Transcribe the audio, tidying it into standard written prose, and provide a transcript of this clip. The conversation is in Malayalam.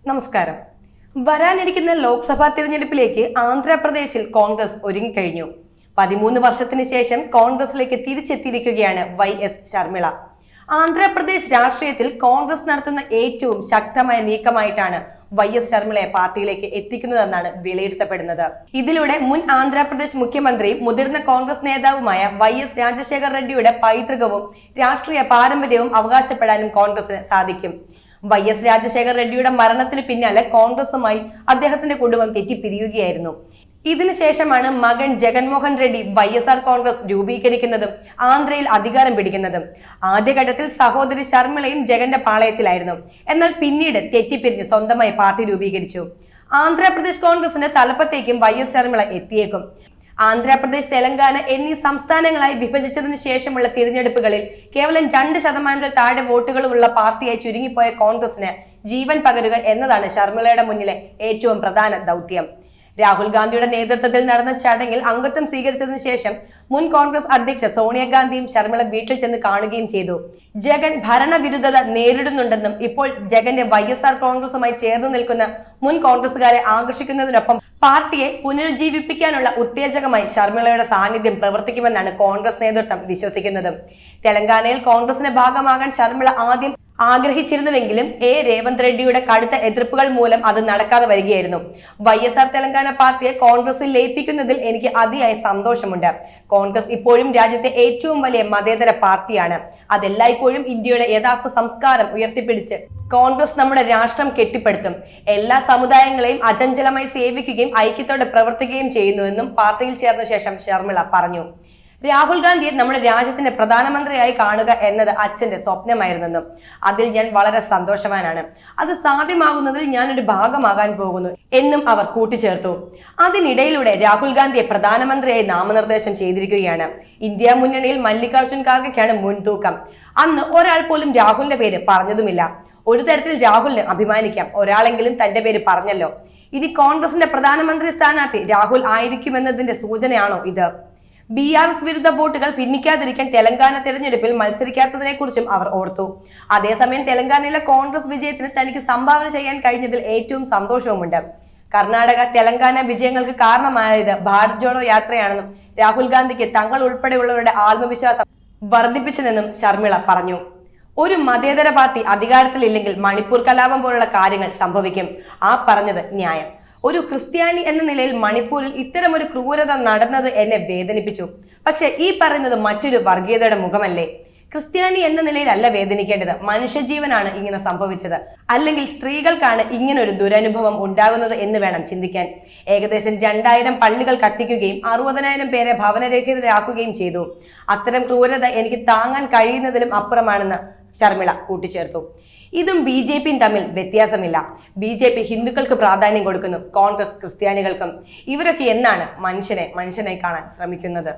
നമസ്കാരം. വരാനിരിക്കുന്ന ലോക്സഭാ തിരഞ്ഞെടുപ്പിലേക്ക് ആന്ധ്രാപ്രദേശിൽ കോൺഗ്രസ് ഒരുങ്ങിക്കഴിഞ്ഞു. 13 വർഷത്തിന് ശേഷം കോൺഗ്രസിലേക്ക് തിരിച്ചെത്തിയിരിക്കുകയാണ് YS ശർമിള. ആന്ധ്രാപ്രദേശ് രാഷ്ട്രീയത്തിൽ കോൺഗ്രസ് നടത്തുന്ന ഏറ്റവും ശക്തമായ നീക്കമായിട്ടാണ് YS ശർമിളയെ പാർട്ടിയിലേക്ക് എത്തിക്കുന്നതെന്നാണ് വിലയിരുത്തപ്പെടുന്നത്. ഇതിലൂടെ മുൻ ആന്ധ്രാപ്രദേശ് മുഖ്യമന്ത്രിയും മുതിർന്ന കോൺഗ്രസ് നേതാവുമായ YS രാജശേഖർ റെഡ്ഡിയുടെ പൈതൃകവും രാഷ്ട്രീയ പാരമ്പര്യവും അവകാശപ്പെടാനും കോൺഗ്രസിന് സാധിക്കും. YS രാജശേഖർ റെഡ്ഡിയുടെ മരണത്തിന് പിന്നാലെ കോൺഗ്രസുമായി അദ്ദേഹത്തിന്റെ കുടുംബം തെറ്റിപ്പിരിയുകയായിരുന്നു. ഇതിനുശേഷമാണ് മകൻ ജഗൻമോഹൻ റെഡ്ഡി YSR കോൺഗ്രസ് രൂപീകരിക്കുന്നതും ആന്ധ്രയിൽ അധികാരം പിടിക്കുന്നതും. ആദ്യഘട്ടത്തിൽ സഹോദരി ശർമിളയും ജഗന്റെ പാളയത്തിലായിരുന്നു. എന്നാൽ പിന്നീട് തെറ്റിപ്പിരിഞ്ഞ് സ്വന്തമായി പാർട്ടി രൂപീകരിച്ചു. ആന്ധ്രാപ്രദേശ് കോൺഗ്രസിന്റെ തലപ്പത്തേക്കും YS ശർമിള എത്തിയേക്കും. ആന്ധ്രാപ്രദേശ്, തെലങ്കാന എന്നീ സംസ്ഥാനങ്ങളായി വിഭജിച്ചതിനു ശേഷമുള്ള തിരഞ്ഞെടുപ്പുകളിൽ കേവലം 2% താഴെ വോട്ടുകളുള്ള പാർട്ടിയായി ചുരുങ്ങിപ്പോയ കോൺഗ്രസിന് ജീവൻ പകരുക എന്നതാണ് ശർമിളയുടെ മുന്നിലെ ഏറ്റവും പ്രധാന ദൗത്യം. രാഹുൽ ഗാന്ധിയുടെ നേതൃത്വത്തിൽ നടന്ന ചടങ്ങിൽ അംഗത്വം സ്വീകരിച്ചതിനു ശേഷം മുൻ കോൺഗ്രസ് അധ്യക്ഷ സോണിയാഗാന്ധിയും ശർമിള വീട്ടിൽ ചെന്ന് കാണുകയും ചെയ്തു. ജഗൻ ഭരണവിരുദ്ധത നേരിടുന്നുണ്ടെന്നും ഇപ്പോൾ ജഗന്റെ YSR കോൺഗ്രസുമായി ചേർന്ന് നിൽക്കുന്ന മുൻ കോൺഗ്രസുകാരെ ആകർഷിക്കുന്നതിനൊപ്പം പാർട്ടിയെ പുനരുജ്ജീവിപ്പിക്കാനുള്ള ഉത്തേജകമായി ശർമിളയുടെ സാന്നിധ്യം പ്രവർത്തിക്കുമെന്നാണ് കോൺഗ്രസ് നേതൃത്വം വിശ്വസിക്കുന്നത്. തെലങ്കാനയിൽ കോൺഗ്രസിന്റെ ഭാഗമാകാൻ ശർമിള ആദ്യം ആഗ്രഹിച്ചിരുന്നുവെങ്കിലും രേവന്ത് റെഡ്ഡിയുടെ കടുത്ത എതിർപ്പുകൾ മൂലം അത് നടക്കാതെ വരികയായിരുന്നു. YSR തെലങ്കാന പാർട്ടിയെ കോൺഗ്രസിൽ ലയിപ്പിക്കുന്നതിൽ എനിക്ക് അതിയായ സന്തോഷമുണ്ട്. കോൺഗ്രസ് ഇപ്പോഴും രാജ്യത്തെ ഏറ്റവും വലിയ മതേതര പാർട്ടിയാണ്. അതെല്ലായ്പ്പോഴും ഇന്ത്യയുടെ യഥാർത്ഥ സംസ്കാരം ഉയർത്തിപ്പിടിച്ച് കോൺഗ്രസ് നമ്മുടെ രാഷ്ട്രം കെട്ടിപ്പടുത്തും. എല്ലാ സമുദായങ്ങളെയും അചഞ്ചലമായി സേവിക്കുകയും ഐക്യത്തോടെ പ്രവർത്തിക്കുകയും ചെയ്യുന്നുവെന്നും പാർട്ടിയിൽ ചേർന്ന ശേഷം ശർമിള പറഞ്ഞു. രാഹുൽ ഗാന്ധിയെ നമ്മുടെ രാജ്യത്തിന്റെ പ്രധാനമന്ത്രിയായി കാണുക എന്നത് അച്ഛന്റെ സ്വപ്നമായിരുന്നെന്നും അതിൽ ഞാൻ വളരെ സന്തോഷവാനാണ്. അത് സാധ്യമാകുന്നതിൽ ഞാനൊരു ഭാഗമാകാൻ പോകുന്നു എന്നും അവർ കൂട്ടിച്ചേർത്തു. അതിനിടയിലൂടെ രാഹുൽ ഗാന്ധിയെ പ്രധാനമന്ത്രിയായി നാമനിർദ്ദേശം ചെയ്തിരിക്കുകയാണ്. ഇന്ത്യ മുന്നണിയിൽ മല്ലികാർജുൻ ഖാർഗെയാണ് മുൻതൂക്കം. അന്ന് ഒരാൾ പോലും രാഹുലിന്റെ പേര് പറഞ്ഞതുമില്ല. ഒരു തരത്തിൽ രാഹുലിന് അഭിമാനിക്കാം, ഒരാളെങ്കിലും തന്റെ പേര് പറഞ്ഞല്ലോ. ഇനി കോൺഗ്രസിന്റെ പ്രധാനമന്ത്രി സ്ഥാനാർത്ഥി രാഹുൽ ആയിരിക്കുമെന്നതിന്റെ സൂചനയാണോ ഇത്? BRS വിരുദ്ധ വോട്ടുകൾ ഭിന്നിക്കാതിരിക്കാൻ തെലങ്കാന തെരഞ്ഞെടുപ്പിൽ മത്സരിക്കാത്തതിനെ കുറിച്ചും അവർ ഓർത്തു. അതേസമയം തെലങ്കാനയിലെ കോൺഗ്രസ് വിജയത്തിന് തനിക്ക് സംഭാവന ചെയ്യാൻ കഴിഞ്ഞതിൽ ഏറ്റവും സന്തോഷവുമുണ്ട്. കർണാടക, തെലങ്കാന വിജയങ്ങൾക്ക് കാരണമായത് ഭാരത് ജോഡോ യാത്രയാണെന്നും രാഹുൽ ഗാന്ധിക്ക് തങ്ങൾ ഉൾപ്പെടെയുള്ളവരുടെ ആത്മവിശ്വാസം വർദ്ധിപ്പിച്ചതെന്നും ശർമിള പറഞ്ഞു. ഒരു മതേതര പാർട്ടി അധികാരത്തിലില്ലെങ്കിൽ മണിപ്പൂർ കലാപം പോലുള്ള കാര്യങ്ങൾ സംഭവിക്കും. ആ പറഞ്ഞത് ന്യായം. ഒരു ക്രിസ്ത്യാനി എന്ന നിലയിൽ മണിപ്പൂരിൽ ഇത്തരമൊരു ക്രൂരത നടന്നത് എന്നെ വേദനിപ്പിച്ചു. പക്ഷെ ഈ പറയുന്നത് മറ്റൊരു വർഗീയതയുടെ മുഖമല്ലേ? ക്രിസ്ത്യാനി എന്ന നിലയിലല്ല വേദനിക്കേണ്ടത്, മനുഷ്യജീവനാണ് ഇങ്ങനെ സംഭവിച്ചത്. അല്ലെങ്കിൽ സ്ത്രീകൾക്കാണ് ഇങ്ങനൊരു ദുരനുഭവം ഉണ്ടാകുന്നത് എന്ന് വേണം ചിന്തിക്കാൻ. ഏകദേശം 2000 പള്ളികൾ കത്തിക്കുകയും 60,000 പേരെ ഭവനരഹിതരാക്കുകയും ചെയ്തു. അത്തരം ക്രൂരത എനിക്ക് താങ്ങാൻ കഴിയുന്നതിലും അപ്പുറമാണെന്ന് ശർമിള കൂട്ടിച്ചേർത്തു. ഇതും BJPയും തമ്മിൽ വ്യത്യാസമില്ല. BJP ഹിന്ദുക്കൾക്ക് പ്രാധാന്യം കൊടുക്കുന്നു, കോൺഗ്രസ് ക്രിസ്ത്യാനികൾക്കും. ഇവരൊക്കെ എന്നാണ് മനുഷ്യനെ കാണാൻ ശ്രമിക്കുന്നത്?